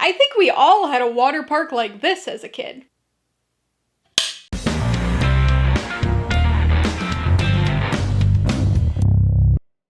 I think we all had a water park like this as a kid.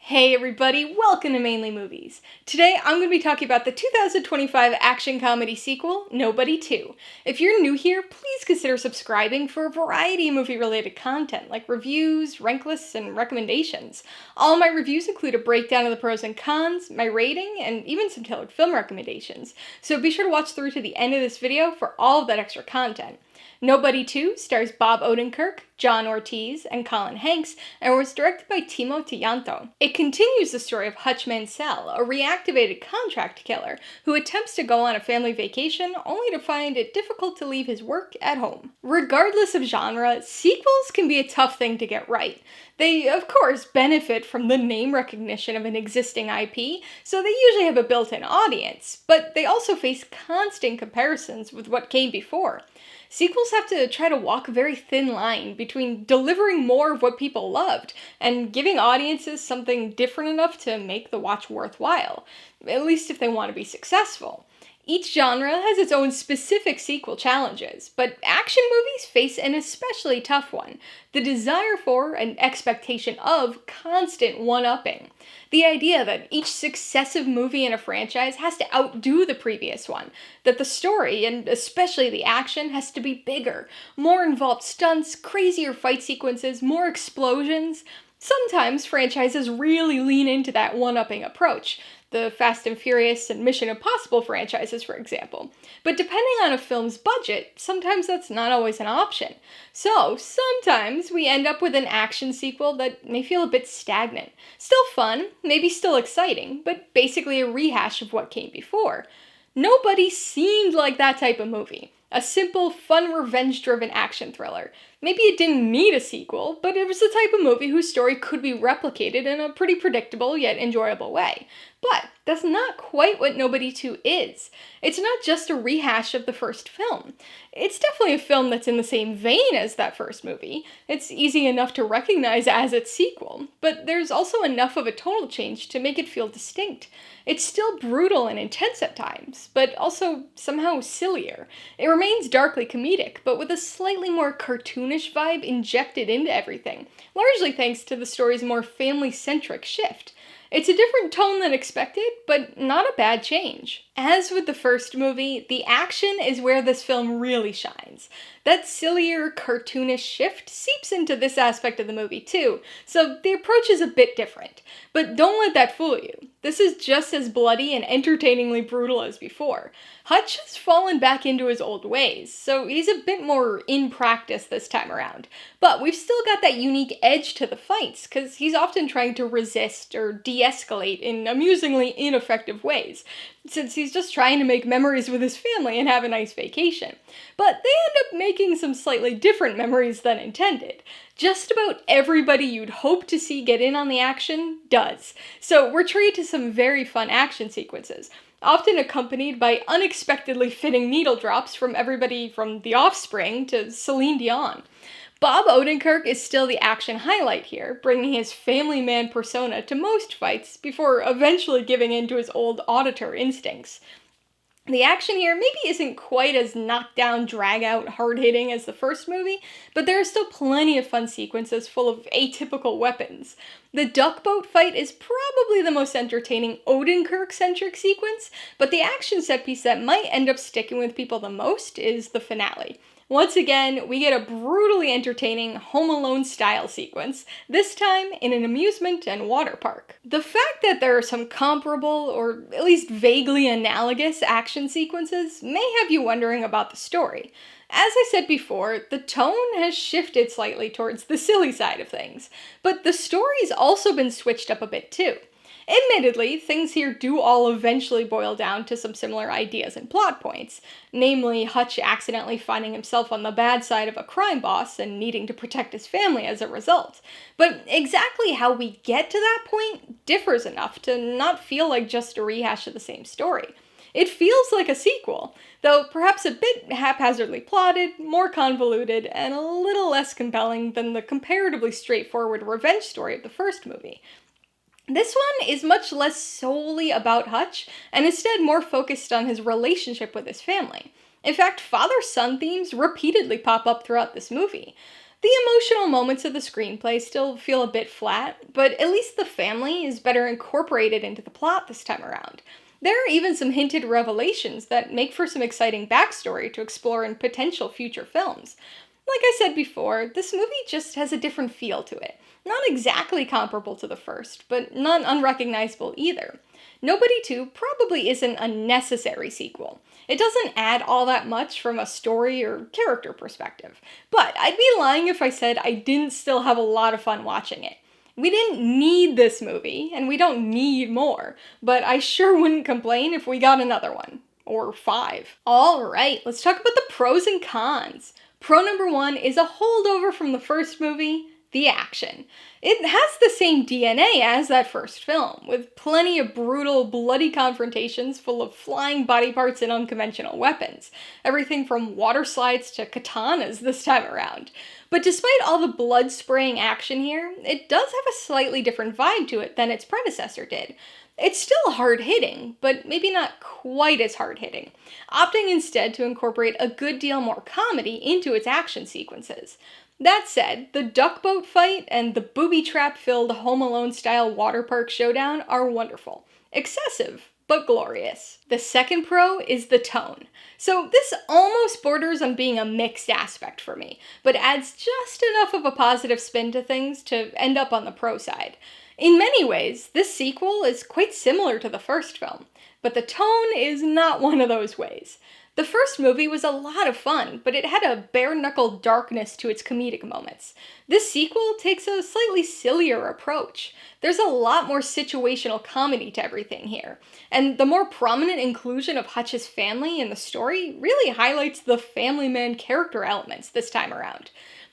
Hey everybody, welcome to Mainly Movies. Today I'm going to be talking about the 2025 action comedy sequel, Nobody 2. If you're new here, please consider subscribing for a variety of movie-related content like reviews, rank lists, and recommendations. All my reviews include a breakdown of the pros and cons, my rating, and even some tailored film recommendations, so be sure to watch through to the end of this video for all of that extra content. Nobody 2 stars Bob Odenkirk, John Ortiz, and Colin Hanks, and was directed by Timo Tjahjanto. It continues the story of Hutch Mansell, a reactivated contract killer who attempts to go on a family vacation only to find it difficult to leave his work at home. Regardless of genre, sequels can be a tough thing to get right. They, of course, benefit from the name recognition of an existing IP, so they usually have a built-in audience, but they also face constant comparisons with what came before. Sequels have to try to walk a very thin line between delivering more of what people loved and giving audiences something different enough to make the watch worthwhile, at least if they want to be successful. Each genre has its own specific sequel challenges, but action movies face an especially tough one: the desire for and expectation of constant one-upping. The idea that each successive movie in a franchise has to outdo the previous one, that the story, and especially the action, has to be bigger, more involved stunts, crazier fight sequences, more explosions. Sometimes franchises really lean into that one-upping approach. The Fast and Furious and Mission Impossible franchises, for example. But depending on a film's budget, sometimes that's not always an option. So, sometimes we end up with an action sequel that may feel a bit stagnant. Still fun, maybe still exciting, but basically a rehash of what came before. Nobody seemed like that type of movie. A simple, fun, revenge-driven action thriller. Maybe it didn't need a sequel, but it was the type of movie whose story could be replicated in a pretty predictable yet enjoyable way. But that's not quite what Nobody 2 is. It's not just a rehash of the first film. It's definitely a film that's in the same vein as that first movie. It's easy enough to recognize as its sequel, but there's also enough of a tonal change to make it feel distinct. It's still brutal and intense at times, but also somehow sillier. It remains darkly comedic, but with a slightly more cartoonish vibe injected into everything, largely thanks to the story's more family-centric shift. It's a different tone than expected, but not a bad change. As with the first movie, the action is where this film really shines. That sillier, cartoonish shift seeps into this aspect of the movie too, so the approach is a bit different. But don't let that fool you. This is just as bloody and entertainingly brutal as before. Hutch has fallen back into his old ways, so he's a bit more in practice this time around. But we've still got that unique edge to the fights, because he's often trying to resist or de-escalate in amusingly ineffective ways, since he's just trying to make memories with his family and have a nice vacation. But they end up making some slightly different memories than intended. Just about everybody you'd hope to see get in on the action does. So we're treated to some very fun action sequences, often accompanied by unexpectedly fitting needle drops from everybody from The Offspring to Celine Dion. Bob Odenkirk is still the action highlight here, bringing his family man persona to most fights before eventually giving in to his old auditor instincts. The action here maybe isn't quite as knockdown, drag-out, hard-hitting as the first movie, but there are still plenty of fun sequences full of atypical weapons. The duck boat fight is probably the most entertaining Odenkirk-centric sequence, but the action set piece that might end up sticking with people the most is the finale. Once again, we get a brutally entertaining Home Alone-style sequence, this time in an amusement and water park. The fact that there are some comparable, or at least vaguely analogous, action sequences may have you wondering about the story. As I said before, the tone has shifted slightly towards the silly side of things, but the story's also been switched up a bit too. Admittedly, things here do all eventually boil down to some similar ideas and plot points, namely Hutch accidentally finding himself on the bad side of a crime boss and needing to protect his family as a result. But exactly how we get to that point differs enough to not feel like just a rehash of the same story. It feels like a sequel, though perhaps a bit haphazardly plotted, more convoluted, and a little less compelling than the comparatively straightforward revenge story of the first movie. This one is much less solely about Hutch, and instead more focused on his relationship with his family. In fact, father-son themes repeatedly pop up throughout this movie. The emotional moments of the screenplay still feel a bit flat, but at least the family is better incorporated into the plot this time around. There are even some hinted revelations that make for some exciting backstory to explore in potential future films. Like I said before, this movie just has a different feel to it. Not exactly comparable to the first, but not unrecognizable either. Nobody 2 probably isn't a necessary sequel. It doesn't add all that much from a story or character perspective, but I'd be lying if I said I didn't still have a lot of fun watching it. We didn't need this movie, and we don't need more, but I sure wouldn't complain if we got another one. Or 5. Alright, let's talk about the pros and cons. Pro number 1 is a holdover from the first movie, the action. It has the same DNA as that first film, with plenty of brutal, bloody confrontations full of flying body parts and unconventional weapons. Everything from water slides to katanas this time around. But despite all the blood-spraying action here, it does have a slightly different vibe to it than its predecessor did. It's still hard-hitting, but maybe not quite as hard-hitting, opting instead to incorporate a good deal more comedy into its action sequences. That said, the duck boat fight and the booby trap-filled Home Alone-style water park showdown are wonderful. Excessive, but glorious. The second pro is the tone. So this almost borders on being a mixed aspect for me, but adds just enough of a positive spin to things to end up on the pro side. In many ways, this sequel is quite similar to the first film, but the tone is not one of those ways. The first movie was a lot of fun, but it had a bare-knuckle darkness to its comedic moments. This sequel takes a slightly sillier approach. There's a lot more situational comedy to everything here, and the more prominent inclusion of Hutch's family in the story really highlights the family man character elements this time around.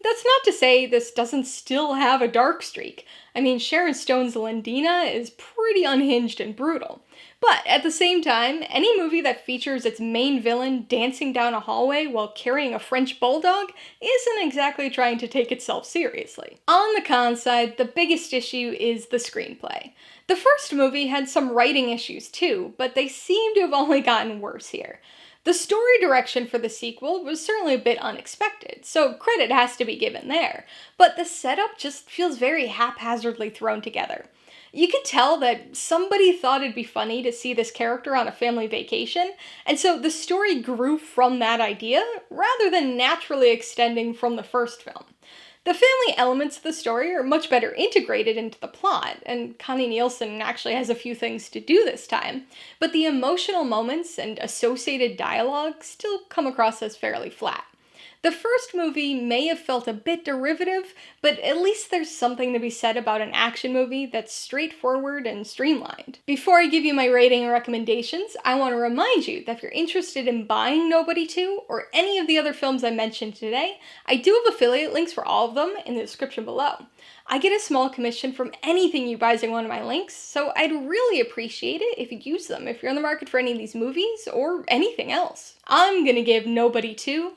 That's not to say this doesn't still have a dark streak. I mean, Sharon Stone's Lindina is pretty unhinged and brutal. But at the same time, any movie that features its main villain dancing down a hallway while carrying a French bulldog isn't exactly trying to take itself seriously. On the con side, the biggest issue is the screenplay. The first movie had some writing issues too, but they seem to have only gotten worse here. The story direction for the sequel was certainly a bit unexpected, so credit has to be given there, but the setup just feels very haphazardly thrown together. You can tell that somebody thought it'd be funny to see this character on a family vacation, and so the story grew from that idea rather than naturally extending from the first film. The family elements of the story are much better integrated into the plot, and Connie Nielsen actually has a few things to do this time, but the emotional moments and associated dialogue still come across as fairly flat. The first movie may have felt a bit derivative, but at least there's something to be said about an action movie that's straightforward and streamlined. Before I give you my rating and recommendations, I want to remind you that if you're interested in buying Nobody 2 or any of the other films I mentioned today, I do have affiliate links for all of them in the description below. I get a small commission from anything you buy using one of my links, so I'd really appreciate it if you'd use them if you're in the market for any of these movies or anything else. I'm gonna give Nobody 2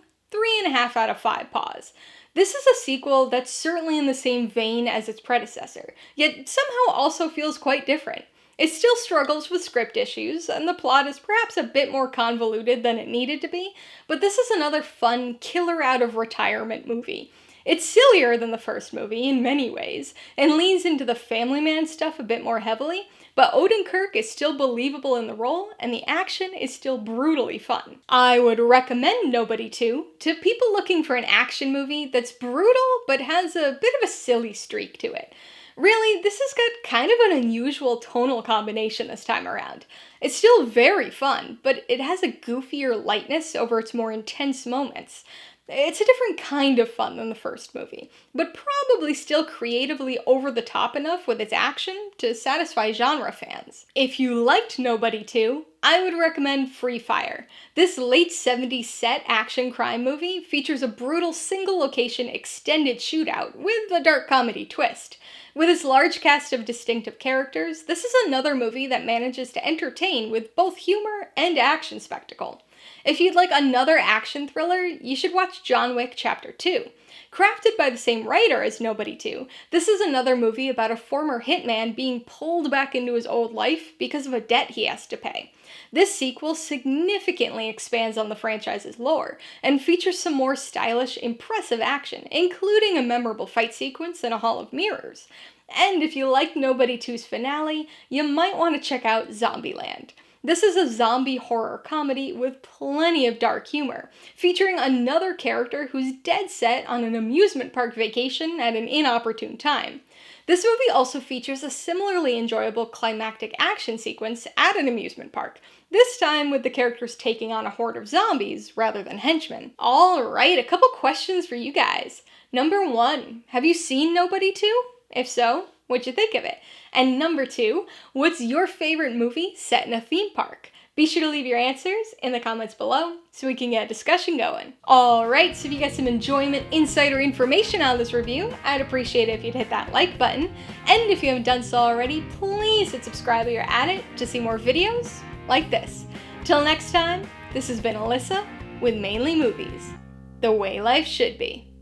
3.5 out of 5 paws. This is a sequel that's certainly in the same vein as its predecessor, yet somehow also feels quite different. It still struggles with script issues, and the plot is perhaps a bit more convoluted than it needed to be, but this is another fun, killer-out-of-retirement movie. It's sillier than the first movie in many ways, and leans into the family man stuff a bit more heavily, but Odenkirk is still believable in the role, and the action is still brutally fun. I would recommend Nobody 2 to people looking for an action movie that's brutal, but has a bit of a silly streak to it. Really, this has got kind of an unusual tonal combination this time around. It's still very fun, but it has a goofier lightness over its more intense moments. It's a different kind of fun than the first movie, but probably still creatively over the top enough with its action to satisfy genre fans. If you liked Nobody 2, I would recommend Free Fire. This late 70s set action crime movie features a brutal single location extended shootout with a dark comedy twist. With its large cast of distinctive characters, this is another movie that manages to entertain with both humor and action spectacle. If you'd like another action thriller, you should watch John Wick Chapter 2. Crafted by the same writer as Nobody 2, this is another movie about a former hitman being pulled back into his old life because of a debt he has to pay. This sequel significantly expands on the franchise's lore, and features some more stylish, impressive action, including a memorable fight sequence in a Hall of Mirrors. And if you like Nobody 2's finale, you might want to check out Zombieland. This is a zombie horror comedy with plenty of dark humor, featuring another character who's dead set on an amusement park vacation at an inopportune time. This movie also features a similarly enjoyable climactic action sequence at an amusement park, this time with the characters taking on a horde of zombies rather than henchmen. Alright, a couple questions for you guys. Number 1, have you seen Nobody 2? If so, what'd you think of it? And number 2, what's your favorite movie set in a theme park? Be sure to leave your answers in the comments below so we can get a discussion going. Alright, so if you got some enjoyment, insight, or information out of this review, I'd appreciate it if you'd hit that like button. And if you haven't done so already, please hit subscribe while you're at it to see more videos like this. Till next time, this has been Alyssa with Mainly Movies, the way life should be.